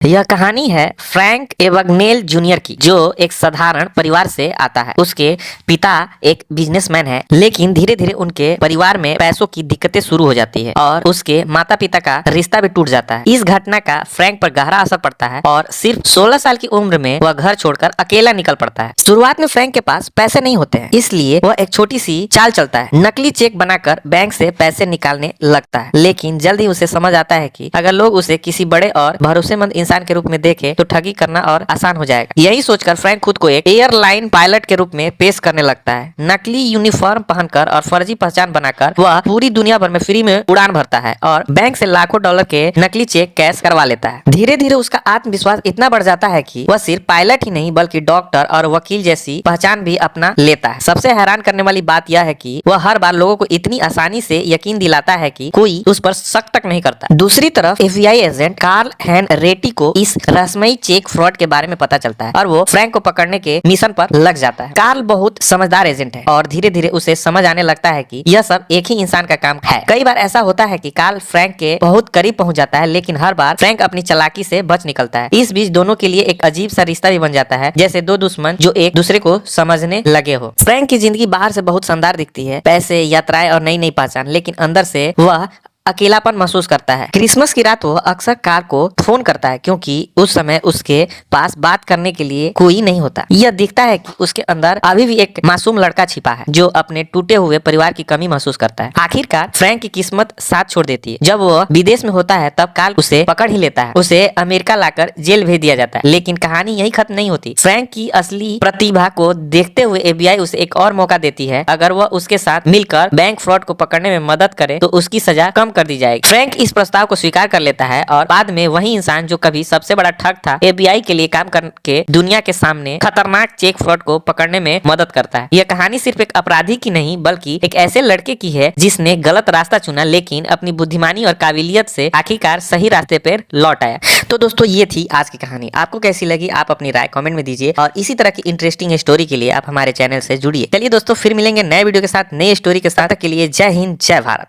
यह कहानी है फ्रैंक एबगनेल जूनियर की, जो एक साधारण परिवार से आता है। उसके पिता एक बिजनेसमैन है, लेकिन धीरे धीरे उनके परिवार में पैसों की दिक्कतें शुरू हो जाती है और उसके माता पिता का रिश्ता भी टूट जाता है। इस घटना का फ्रैंक पर गहरा असर पड़ता है और सिर्फ 16 साल की उम्र में वह घर छोड़कर अकेला निकल पड़ता है। शुरुआत में फ्रैंक के पास पैसे नहीं होते हैं, इसलिए वह एक छोटी सी चाल चलता है। नकली चेक बनाकर बैंक से पैसे निकालने लगता है, लेकिन जल्द ही उसे समझ आता है कि अगर लोग उसे किसी बड़े और भरोसेमंद इंसान के रूप में देखे तो ठगी करना और आसान हो जाएगा। यही सोचकर फ्रैंक खुद को एक एयरलाइन पायलट के रूप में पेश करने लगता है। नकली यूनिफॉर्म पहनकर और फर्जी पहचान बनाकर वह पूरी दुनिया भर में फ्री में उड़ान भरता है और बैंक से लाखों डॉलर के नकली चेक कैश करवा लेता है। धीरे धीरे उसका आत्मविश्वास इतना बढ़ जाता है कि वह सिर्फ पायलट ही नहीं बल्कि डॉक्टर और वकील जैसी पहचान भी अपना लेता है। सबसे हैरान करने वाली बात यह है कि वह हर बार लोगों को इतनी आसानी से यकीन दिलाता है कि कोई उस पर शक तक नहीं करता। दूसरी तरफ एफबीआई एजेंट कार्ल हेनरेटी को इस रहस्यमयी चेक फ्रॉड के बारे में पता चलता है और वो फ्रैंक को पकड़ने के मिशन पर लग जाता है। कार्ल बहुत समझदार एजेंट है और धीरे धीरे उसे समझ आने लगता है कि यह सब एक ही इंसान का काम है। कई बार ऐसा होता है कि कार्ल फ्रैंक के बहुत करीब पहुंच जाता है, लेकिन हर बार फ्रैंक अपनी चालाकी से बच निकलता है। इस बीच दोनों के लिए एक अजीब सा रिश्ता भी बन जाता है, जैसे दो दुश्मन जो एक दूसरे को समझने लगे हो। फ्रैंक की जिंदगी बाहर से बहुत शानदार दिखती है, पैसे, यात्राएं और नई नई पहचान, लेकिन अंदर से वह अकेलापन महसूस करता है। क्रिसमस की रात वो अक्सर कार को फोन करता है, क्योंकि उस समय उसके पास बात करने के लिए कोई नहीं होता। यह दिखता है कि उसके अंदर अभी भी एक मासूम लड़का छिपा है जो अपने टूटे हुए परिवार की कमी महसूस करता है। आखिरकार फ्रैंक की किस्मत साथ छोड़ देती है। जब वो विदेश में होता है तब कार्ल उसे पकड़ ही लेता है। उसे अमेरिका लाकर जेल भेज दिया जाता है, लेकिन कहानी यही खत्म नहीं होती। फ्रैंक की असली प्रतिभा को देखते हुए एफबीआई उसे एक और मौका देती है। अगर वह उसके साथ मिलकर बैंक फ्रॉड को पकड़ने में मदद करे तो उसकी सजा कम कर दी जाएगी। फ्रैंक इस प्रस्ताव को स्वीकार कर लेता है और बाद में वही इंसान जो कभी सबसे बड़ा ठग था, एफबीआई के लिए काम करके दुनिया के सामने खतरनाक चेक फ्रॉड को पकड़ने में मदद करता है। यह कहानी सिर्फ एक अपराधी की नहीं बल्कि एक ऐसे लड़के की है जिसने गलत रास्ता चुना, लेकिन अपनी बुद्धिमानी और काबिलियत से आखिरकार सही रास्ते पर लौट आया। तो दोस्तों, ये थी आज की कहानी। आपको कैसी लगी आप अपनी राय कमेंट में दीजिए और इसी तरह की इंटरेस्टिंग स्टोरी के लिए आप हमारे चैनल से जुड़िए। चलिए दोस्तों, फिर मिलेंगे नए वीडियो के साथ, नए स्टोरी के साथ। के लिए जय हिंद, जय भारत।